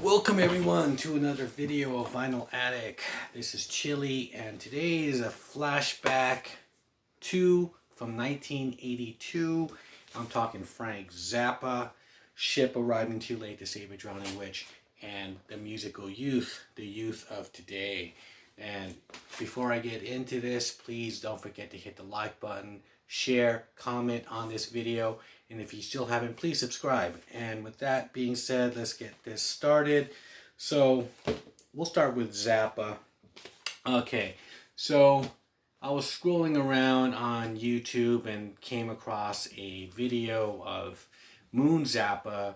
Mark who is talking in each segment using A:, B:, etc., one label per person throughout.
A: Welcome everyone to another video of Vinyl Attic. This is Chili and today is a Flashback 2 from 1982. I'm talking Frank Zappa, Ship Arriving Too Late to Save a Drowning Witch, and the musical youth, the youth of today. And before I get into this, please don't forget to hit the like button, share, comment on this video, and if you still haven't, please subscribe. And with that being said, let's get this started. So we'll start with Zappa. Okay, so I was scrolling around on YouTube and came across a video of Moon Zappa,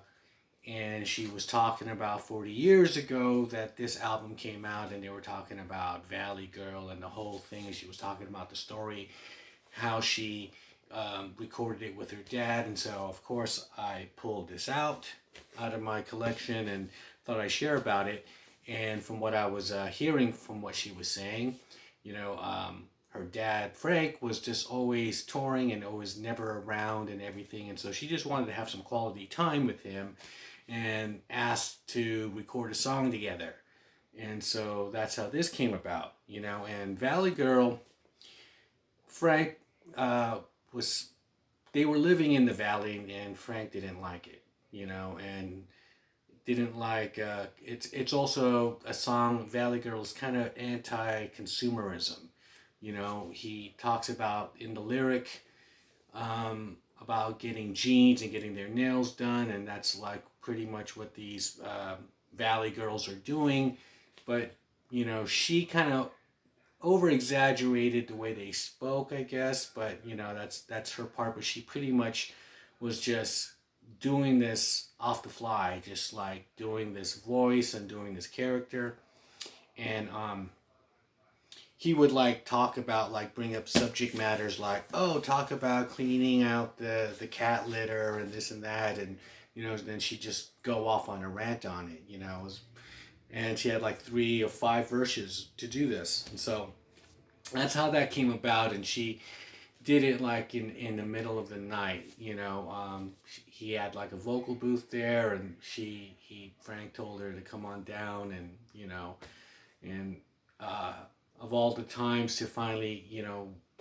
A: and she was talking about 40 years ago that this album came out, and they were talking about Valley Girl and the whole thing. And she was talking about the story, how she recorded it with her dad. And so of course I pulled this out of my collection and thought I'd share about it. And from what I was hearing from what she was saying, her dad Frank was just always touring and always never around and everything, and so she just wanted to have some quality time with him and asked to record a song together. And so that's how this came about. And Valley Girl, Frank they were living in the valley, and Frank didn't like it, and didn't like, it's also a song, Valley Girl is kind of anti-consumerism. He talks about in the lyric about getting jeans and getting their nails done, and that's like pretty much what these Valley Girls are doing. But she kind of over exaggerated the way they spoke, I guess, but that's her part. But she pretty much was just doing this off the fly, just like doing this voice and doing this character. And he would like talk about, like, bring up subject matters like, oh, talk about cleaning out the cat litter and this and that, and then she'd just go off on a rant on it. And she had like 3 or 5 verses to do this, and so that's how that came about. And she did it like in the middle of the night. He had like a vocal booth there, and Frank told her to come on down, and of all the times to finally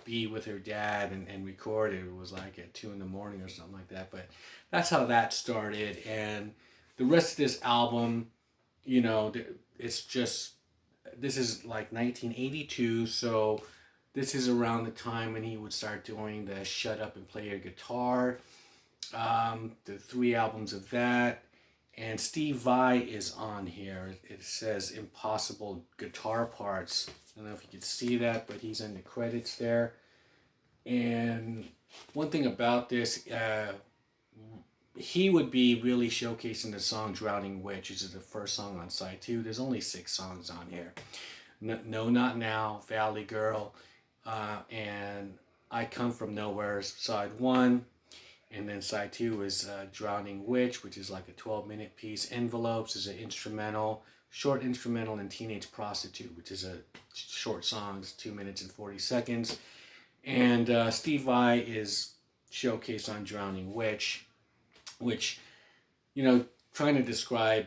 A: be with her dad and record it, it was like at 2 a.m. or something like that. But that's how that started. And the rest of this album, it's just, this is like 1982, so this is around the time when he would start doing the Shut Up and Play Your Guitar, the 3 albums of that. And Steve Vai is on here. It says Impossible Guitar Parts. I don't know if you can see that, but he's in the credits there. And one thing about this, he would be really showcasing the song Drowning Witch, which is the first song on side 2. There's only 6 songs on here. No, Not Now, Valley Girl, and I Come From Nowhere, side 1. And then side 2 is Drowning Witch, which is like a 12-minute piece. Envelopes is an instrumental, short instrumental, and Teenage Prostitute, which is a short song, 2 minutes and 40 seconds. And Steve Vai is showcased on Drowning Witch, which, trying to describe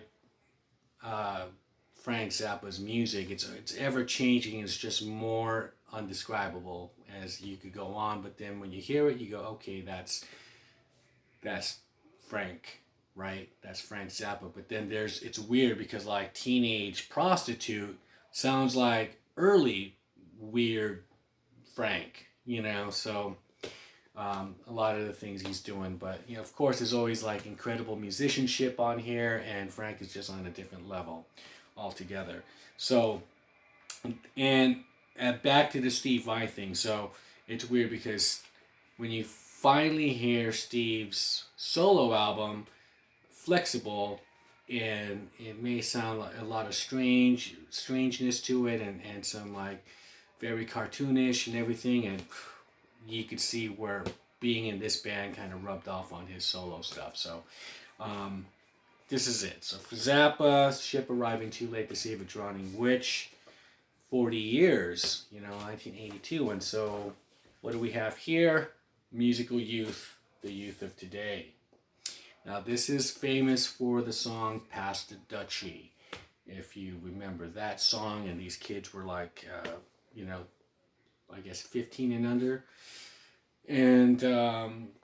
A: Frank Zappa's music, it's ever changing. It's just more undescribable as you could go on. But then when you hear it, you go, okay, that's Frank, right? That's Frank Zappa. But then it's weird because like Teenage Prostitute sounds like early weird Frank, so a lot of the things he's doing. But of course there's always like incredible musicianship on here, and Frank is just on a different level altogether. So, and back to the Steve Vai thing. So it's weird because when you finally hear Steve's solo album, Flexible, and it may sound like a lot of strangeness to it, and some like very cartoonish and everything, and you could see where being in this band kind of rubbed off on his solo stuff. So this is it. So for Zappa, Ship Arriving Too Late to Save a Drowning Witch, 40 years, 1982. And so what do we have here? Musical youth, the youth of today. Now this is famous for the song Pass the Dutchie. If you remember that song, and these kids were like, you know, I guess 15 and under. And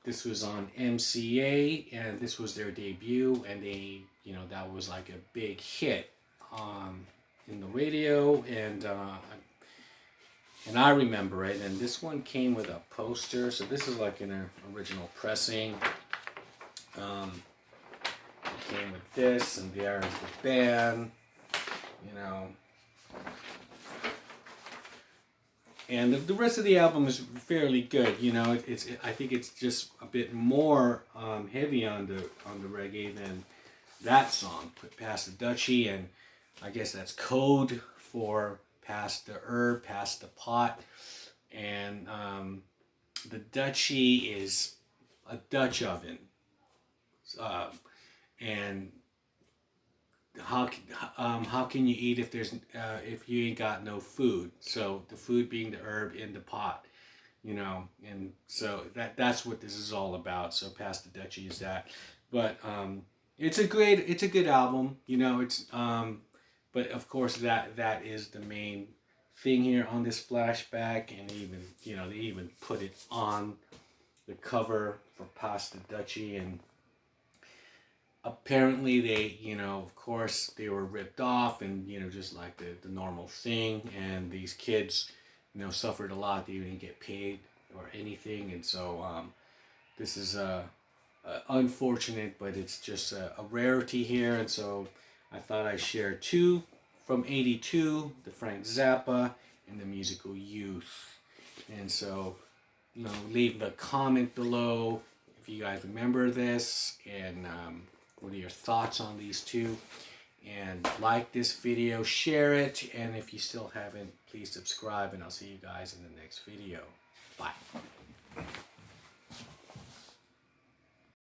A: this was on MCA, and this was their debut, and they, you know, that was like a big hit in the radio, and I remember it. And this one came with a poster, so this is like an original pressing. It came with this, and there is the band, you know. And the rest of the album is fairly good, you know. I think it's just a bit more heavy on the reggae than that song, "Pass the Dutchie," and I guess that's code for "pass the herb, pass the pot." And the Dutchie is a Dutch oven, and how can you eat if you ain't got no food? So the food being the herb in the pot, you know, and so that's what this is all about. So Pass the Dutchie is that, but it's a good album, you know. It's but of course that is the main thing here on this flashback, and they even put it on the cover for Pass the Dutchie. And apparently they, you know, of course they were ripped off, and, you know, just like the normal thing, and these kids, you know, suffered a lot. They didn't get paid or anything, and so this is unfortunate, but it's just a rarity here. And so I thought I'd share two from '82, the Frank Zappa and the Musical Youth. And so, you know, leave a comment below if you guys remember this, and what are your thoughts on these two. And like this video, share it, and if you still haven't, please subscribe, and I'll see you guys in the next video. Bye.